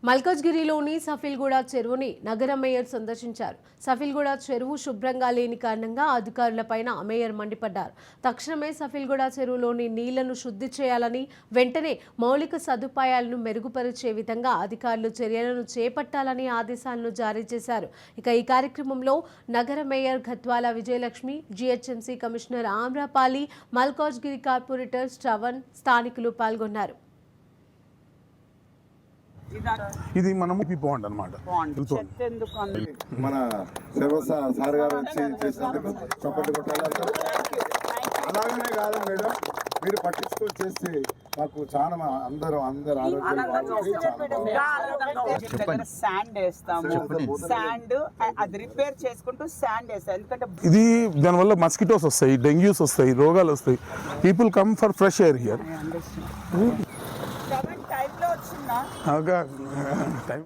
మల్కాజ్గిరిలోని సఫిల్గూడ చెరువుని నగర మేయర్ సందర్శించారు. సఫిల్గూడ చెరువు శుభ్రంగా లేని కారణంగా అధికారులపైన మేయర్ మండిపడ్డారు. తక్షణమే సఫిల్గూడ చెరువులోని నీళ్లను శుద్ధి చేయాలని, వెంటనే మౌలిక సదుపాయాలను మెరుగుపరిచే విధంగా అధికారులు చర్యలను చేపట్టాలని ఆదేశాలను జారీ చేశారు. ఇక ఈ కార్యక్రమంలో నగర mayor Gadwal Vijayalakshmi, GHMC commissioner Amrapali, Malkajgiri corporator Shravan, స్థానికులు పాల్గొన్నారు. ఇది మనం బాండ్ అన్నమాట. మన సార్ గారు వచ్చి చేసినందుకు చప్పట్లు కొట్టాలి. అలాగనే కాదు మేడం, మీరు పట్టించుకొని చేస్తే మాకు చాలా అందరూ శాండ్ వేస్తాము. శాండ్ అది రిపేర్ చేసుకుంటూ శాండ్ వేస్తాం. ఎందుకంటే ఇది దానివల్ల మస్కిటోస్ వస్తాయి, డెంగ్యూస్ వస్తాయి, రోగాలు వస్తాయి. People come for fresh air here. టైంలో వచ్చిందా టైం